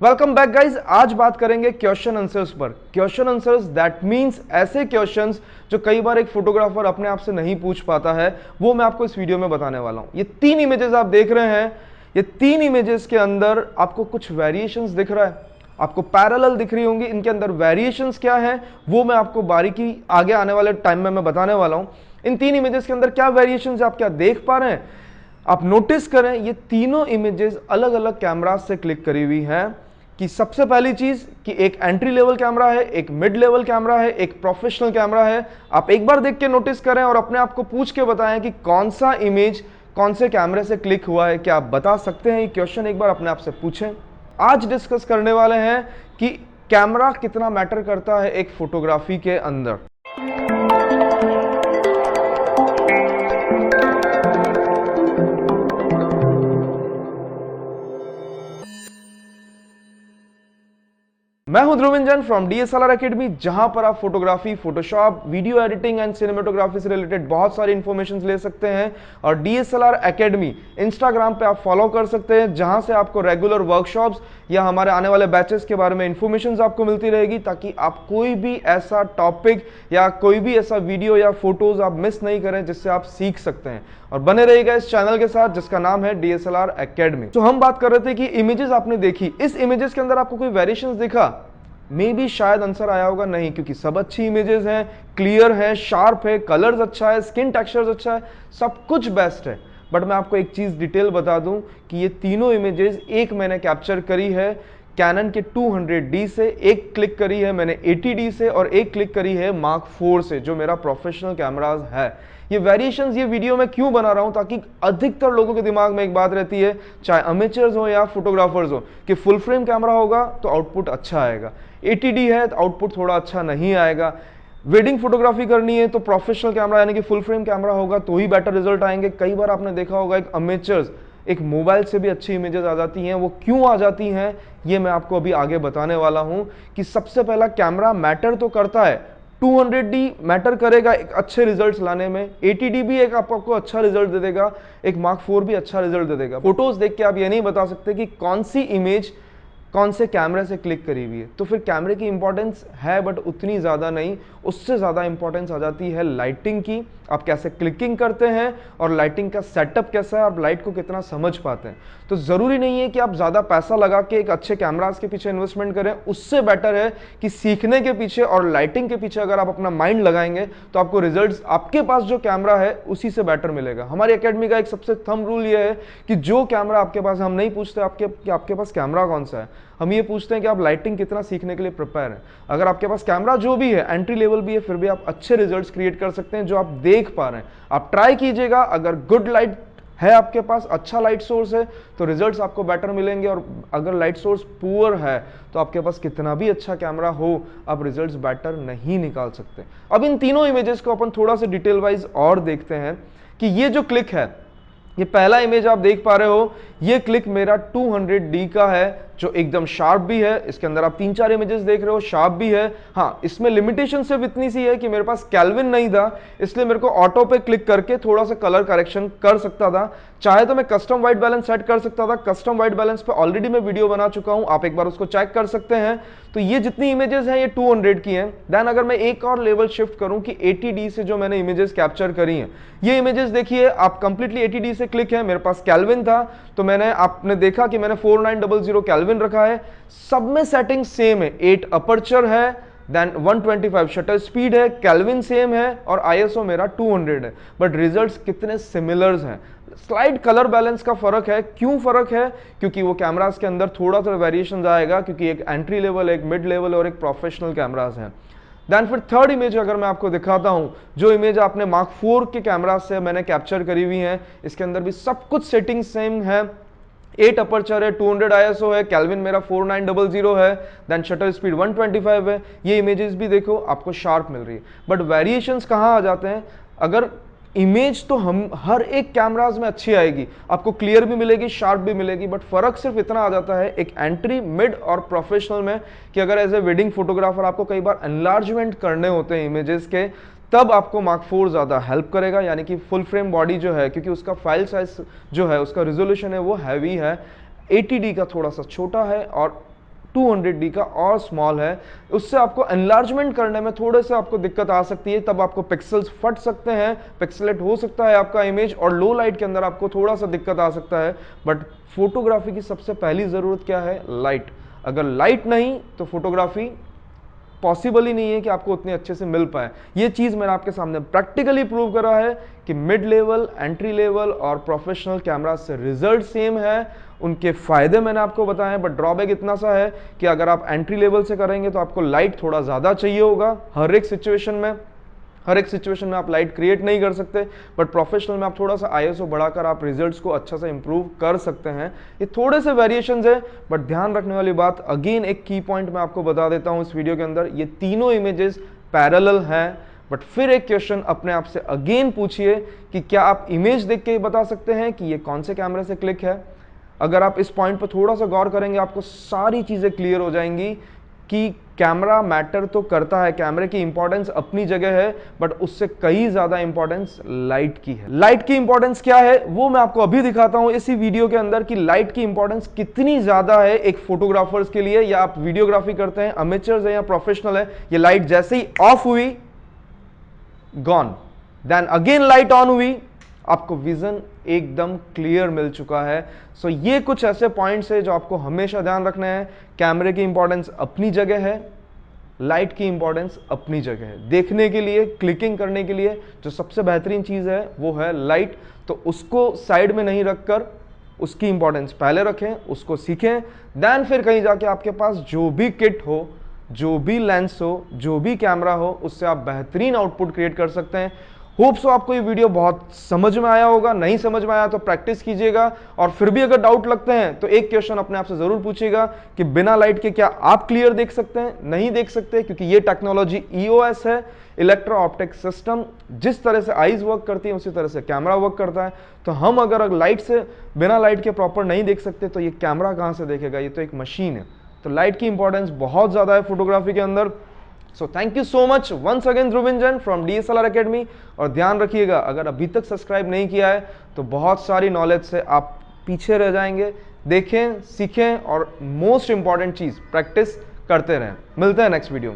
Welcome back guys. आज बात करेंगे क्वेश्चन आंसर्स पर। क्वेश्चन आंसर्स दैट मींस ऐसे क्वेश्चंस जो कई बार एक फोटोग्राफर अपने आप से नहीं पूछ पाता है, वो मैं आपको इस वीडियो में बताने वाला हूं। ये तीन इमेजेस आप देख रहे हैं, ये तीन इमेजेस के अंदर आपको कुछ वेरिएशंस दिख रहा है, आपको पैरेलल दिख रही होंगी। इनके अंदर वेरिएशंस क्या है वो मैं आपको बारीकी आगे आने वाले टाइम में मैं बताने वाला हूं। इन तीन इमेजेस के अंदर क्या वेरिएशंस आप क्या देख पा रहे हैं, आप नोटिस करें। ये तीनों इमेजेस अलग अलग कैमरा से क्लिक करी हुई हैं। कि सबसे पहली चीज कि एक एंट्री लेवल कैमरा है, एक मिड लेवल कैमरा है, एक प्रोफेशनल कैमरा है। आप एक बार देख के नोटिस करें और अपने आप को पूछ के बताएं कि कौन सा इमेज कौन से कैमरे से क्लिक हुआ है। क्या आप बता सकते हैं? ये क्वेश्चन एक बार अपने आप से पूछें। आज डिस्कस करने वाले हैं कि कैमरा कितना मैटर करता है एक फोटोग्राफी के अंदर। मैं हूं Dhruvin Jain from DSLR academy, जहां पर आप photography, Photoshop, video editing and cinematography से रिलेटेड बहुत सारी इंफॉर्मेशन ले सकते हैं। और DSLR एकेडमी इंस्टाग्राम पे आप फॉलो कर सकते हैं, जहां से आपको रेगुलर वर्कशॉप्स या हमारे आने वाले बैचेस के बारे में इंफॉर्मेशन आपको मिलती रहेगी, ताकि आप कोई भी ऐसा टॉपिक या कोई भी ऐसा वीडियो या फोटोज आप मिस नहीं करें, जिससे आप सीख सकते हैं। और बने रहिएगा इस चैनल के साथ जिसका नाम है DSLR एकेडमी। तो हम बात कर रहे थे कि इमेजेस आपने देखी, इस इमेजेस के अंदर आपको कोई वेरिएशंस दिखा? मे भी शायद आंसर आया होगा नहीं, क्योंकि सब अच्छी इमेजेस हैं, क्लियर है, शार्प है, कलर्स अच्छा है, स्किन टेक्सचर्स अच्छा है, सब कुछ बेस्ट है। बट मैं आपको एक चीज डिटेल बता दूं कि ये तीनों इमेजेस एक मैंने कैप्चर करी है कैनन के 200D से, एक क्लिक करी है मैंने 80D से और एक क्लिक करी है Mark 4 से, जो मेरा प्रोफेशनल कैमराज है। ये वेरिएशंस ये वीडियो मैं क्यों बना रहा हूं? ताकि अधिकतर लोगों के दिमाग में एक बात रहती है, चाहे अमेचर्स हो या फोटोग्राफर्स हो, कि फुल फ्रेम कैमरा होगा तो आउटपुट अच्छा आएगा, 80D है तो आउटपुट थोड़ा अच्छा नहीं आएगा, वेडिंग फोटोग्राफी करनी है तो प्रोफेशनल कैमरा यानी कि फुल फ्रेम कैमरा होगा तो ही बेटर रिजल्ट आएंगे। कई बार आपने देखा होगा एक अमेचर्स एक मोबाइल से भी अच्छी इमेजेस आ जाती हैं। वो क्यों आ जाती हैं ये मैं आपको अभी आगे बताने वाला हूं। कि सबसे पहला कैमरा मैटर तो करता है, 200D मैटर करेगा एक अच्छे रिजल्ट्स लाने में, 80D भी एक आपको अच्छा रिजल्ट दे देगा, एक Mark 4 भी अच्छा रिजल्ट दे देगा। फोटोज देख के आप ये नहीं बता सकते कि कौन सी इमेज कौन से कैमरे से क्लिक करी हुई है। तो फिर कैमरे की इंपॉर्टेंस है बट उतनी ज़्यादा नहीं, उससे ज़्यादा इंपॉर्टेंस आ जाती है लाइटिंग की। आप कैसे क्लिकिंग करते हैं और लाइटिंग का सेटअप कैसा है, आप लाइट को कितना समझ पाते हैं। तो ज़रूरी नहीं है कि आप ज़्यादा पैसा लगा के एक अच्छे कैमराज के पीछे इन्वेस्टमेंट करें, उससे बेटर है कि सीखने के पीछे और लाइटिंग के पीछे अगर आप अपना माइंड लगाएंगे तो आपको रिजल्ट्स आपके पास जो कैमरा है उसी से बेटर मिलेगा। हमारी एकेडमी का एक सबसे थंब रूल ये है कि जो कैमरा आपके पास, हम नहीं पूछते आपके पास कैमरा कौन सा है, हम ये पूछते हैं कि आप लाइटिंग कितना सीखने के लिए प्रिपेयर हैं। अगर आपके पास कैमरा जो भी है, एंट्री लेवल भी है, फिर भी आप अच्छे रिजल्ट्स क्रिएट कर सकते हैं जो आप देख पा रहे हैं। आप ट्राई कीजिएगा, अगर गुड लाइट है आपके पास, अच्छा लाइट सोर्स है, तो रिजल्ट्स आपको बेटर मिलेंगे। और अगर लाइट सोर्स पुअर है तो आपके पास कितना भी अच्छा कैमरा हो, आप रिजल्ट्स बेटर नहीं निकाल सकते। अब इन तीनों इमेजेस को अपन थोड़ा सा डिटेल वाइज और देखते हैं कि ये जो क्लिक है, ये पहला इमेज आप देख पा रहे हो, ये क्लिक मेरा 200D का है, जो एकदम शार्प भी है। इसके अंदर आप 3-4 इमेजेस देख रहे हो, शार्प भी है। हाँ, इसमें लिमिटेशन सिर्फ इतनी सी है कि मेरे पास कैल्विन नहीं था, इसलिए मेरे को ऑटो पे क्लिक करके थोड़ा सा कलर करेक्शन कर सकता था। चाहे तो मैं कस्टम वाइट बैलेंस सेट कर सकता था, कस्टम वाइट बैलेंस पे ऑलरेडी मैं वीडियो बना चुका हूं, आप एक बार उसको चेक कर सकते हैं। तो ये जितनी इमेजेस हैं ये 200 की हैं। देन अगर मैं एक और लेवल शिफ्ट करूं कि 80D से जो मैंने इमेजेस कैप्चर करी हैं, ये इमेजेस देखिए आप कंप्लीटली 80D से क्लिक है। मेरे पास कैल्विन था तो आपने देखा कि मैंने 4900 कैल्विन रखा है। सब में सेटिंग सेम है, 8 अपर्चर है, देन 125 शटर स्पीड है, कैल्विन सेम है और ISO मेरा 200 है। बट रिजल्ट्स कितने सिमिलर्स हैं, स्लाइड कलर बैलेंस का फर्क है। क्यों फर्क है? क्योंकि वो कैमरास के अंदर थोड़ा सा वेरिएशन आएगा, क्योंकि एक एंट्री लेवल, एक मिड लेवल और एक प्रोफेशनल कैमरास है। देन फिर थर्ड इमेज अगर मैं आपको दिखाता हूं, जो इमेज आपने Mark 4 के कैमरा से मैंने कैप्चर करी हुई है, इसके अंदर भी सब कुछ सेटिंग सेम है। 8 अपर्चर है, 200 ISO है, कैल्विन मेरा 4900 है, देन शटर स्पीड 125 है। ये इमेजेस भी देखो आपको शार्प मिल रही है। बट वेरिएशंस कहाँ आ जाते हैं? अगर इमेज तो हम हर एक कैमराज में अच्छी आएगी, आपको क्लियर भी मिलेगी, शार्प भी मिलेगी, बट फर्क सिर्फ इतना आ जाता है एक एंट्री, मिड और प्रोफेशनल में, कि अगर एज ए वेडिंग फोटोग्राफर आपको कई बार एनलार्जमेंट करने होते हैं इमेजेस के, तब आपको Mark 4 ज़्यादा हेल्प करेगा। यानी कि फुल फ्रेम बॉडी जो है, क्योंकि उसका फाइल साइज जो है, उसका रिजोल्यूशन है वो हैवी है, 80D का थोड़ा सा छोटा है और 200D का और स्मॉल है, उससे आपको एनलार्जमेंट करने में थोड़े से आपको दिक्कत आ सकती है, तब आपको पिक्सल्स फट सकते हैं, पिक्सलेट हो सकता है आपका इमेज, और लो लाइट के अंदर आपको थोड़ा सा दिक्कत आ सकता है। बट फोटोग्राफी की सबसे पहली ज़रूरत क्या है? लाइट। अगर लाइट नहीं तो फोटोग्राफी पॉसिबल ही नहीं है कि आपको उतने अच्छे से मिल पाए। ये चीज़ मैंने आपके सामने प्रैक्टिकली प्रूव करा है कि मिड लेवल, एंट्री लेवल और प्रोफेशनल कैमरा से रिजल्ट सेम है। उनके फायदे मैंने आपको बताए हैं, बट ड्रॉबैक इतना सा है कि अगर आप एंट्री लेवल से करेंगे तो आपको लाइट थोड़ा ज़्यादा चाहिए होगा हर एक सिचुएशन में। हर एक सिचुएशन में आप लाइट क्रिएट नहीं कर सकते, बट प्रोफेशनल में आप थोड़ा सा आईएसओ बढ़ाकर आप रिजल्ट्स को अच्छा सा इंप्रूव कर सकते हैं। ये थोड़े से वेरिएशंस है, बट ध्यान रखने वाली बात, अगेन एक की पॉइंट मैं आपको बता देता हूं इस वीडियो के अंदर, ये तीनों इमेजेस पैरेलल हैं। बट फिर एक क्वेश्चन अपने आप से अगेन पूछिए कि क्या आप इमेज देख के बता सकते हैं कि ये कौन से कैमरे से क्लिक है? अगर आप इस पॉइंट पर थोड़ा सा गौर करेंगे, आपको सारी चीज़ें क्लियर हो जाएंगी कि कैमरा मैटर तो करता है, कैमरे की इंपॉर्टेंस अपनी जगह है, बट उससे कई ज्यादा इंपॉर्टेंस लाइट की है। लाइट की इंपॉर्टेंस क्या है वो मैं आपको अभी दिखाता हूं इसी वीडियो के अंदर कि लाइट की इंपॉर्टेंस कितनी ज्यादा है एक फोटोग्राफर्स के लिए, या आप वीडियोग्राफी करते हैं, अमेचर्स है या प्रोफेशनल है। ये लाइट जैसे ही ऑफ हुई, gone, then again light on हुई, आपको विजन एकदम क्लियर मिल चुका है। सो ये कुछ ऐसे पॉइंट्स है जो आपको हमेशा ध्यान रखना है। कैमरे की इंपॉर्टेंस अपनी जगह है, लाइट की इंपॉर्टेंस अपनी जगह है। देखने के लिए, क्लिकिंग करने के लिए जो सबसे बेहतरीन चीज है वो है लाइट, तो उसको साइड में नहीं रखकर उसकी इंपॉर्टेंस पहले रखें, उसको सीखें, देन फिर कहीं जाके आपके पास जो भी किट हो, जो भी लेंस हो, जो भी कैमरा हो, उससे आप बेहतरीन आउटपुट क्रिएट कर सकते हैं। होप सो आपको ये वीडियो बहुत समझ में आया होगा। नहीं समझ में आया तो प्रैक्टिस कीजिएगा, और फिर भी अगर डाउट लगते हैं तो एक क्वेश्चन अपने आप से जरूर पूछिएगा कि बिना लाइट के क्या आप क्लियर देख सकते हैं? नहीं देख सकते, क्योंकि ये टेक्नोलॉजी ईओएस है, इलेक्ट्रो ऑप्टिक सिस्टम। जिस तरह से आईज वर्क करती है उसी तरह से कैमरा वर्क करता है। तो हम अगर लाइट से, बिना लाइट के प्रॉपर नहीं देख सकते तो ये कैमरा कहां से देखेगा? ये तो एक मशीन है। तो लाइट की इंपॉर्टेंस बहुत ज्यादा है फोटोग्राफी के अंदर। So thank you so much once again, Dhruvin Jain from DSLR academy. और ध्यान रखिएगा, अगर अभी तक सब्सक्राइब नहीं किया है तो बहुत सारी नॉलेज से आप पीछे रह जाएंगे। देखें, सीखें, और मोस्ट इंपॉर्टेंट चीज, प्रैक्टिस करते रहें। मिलते हैं नेक्स्ट वीडियो में।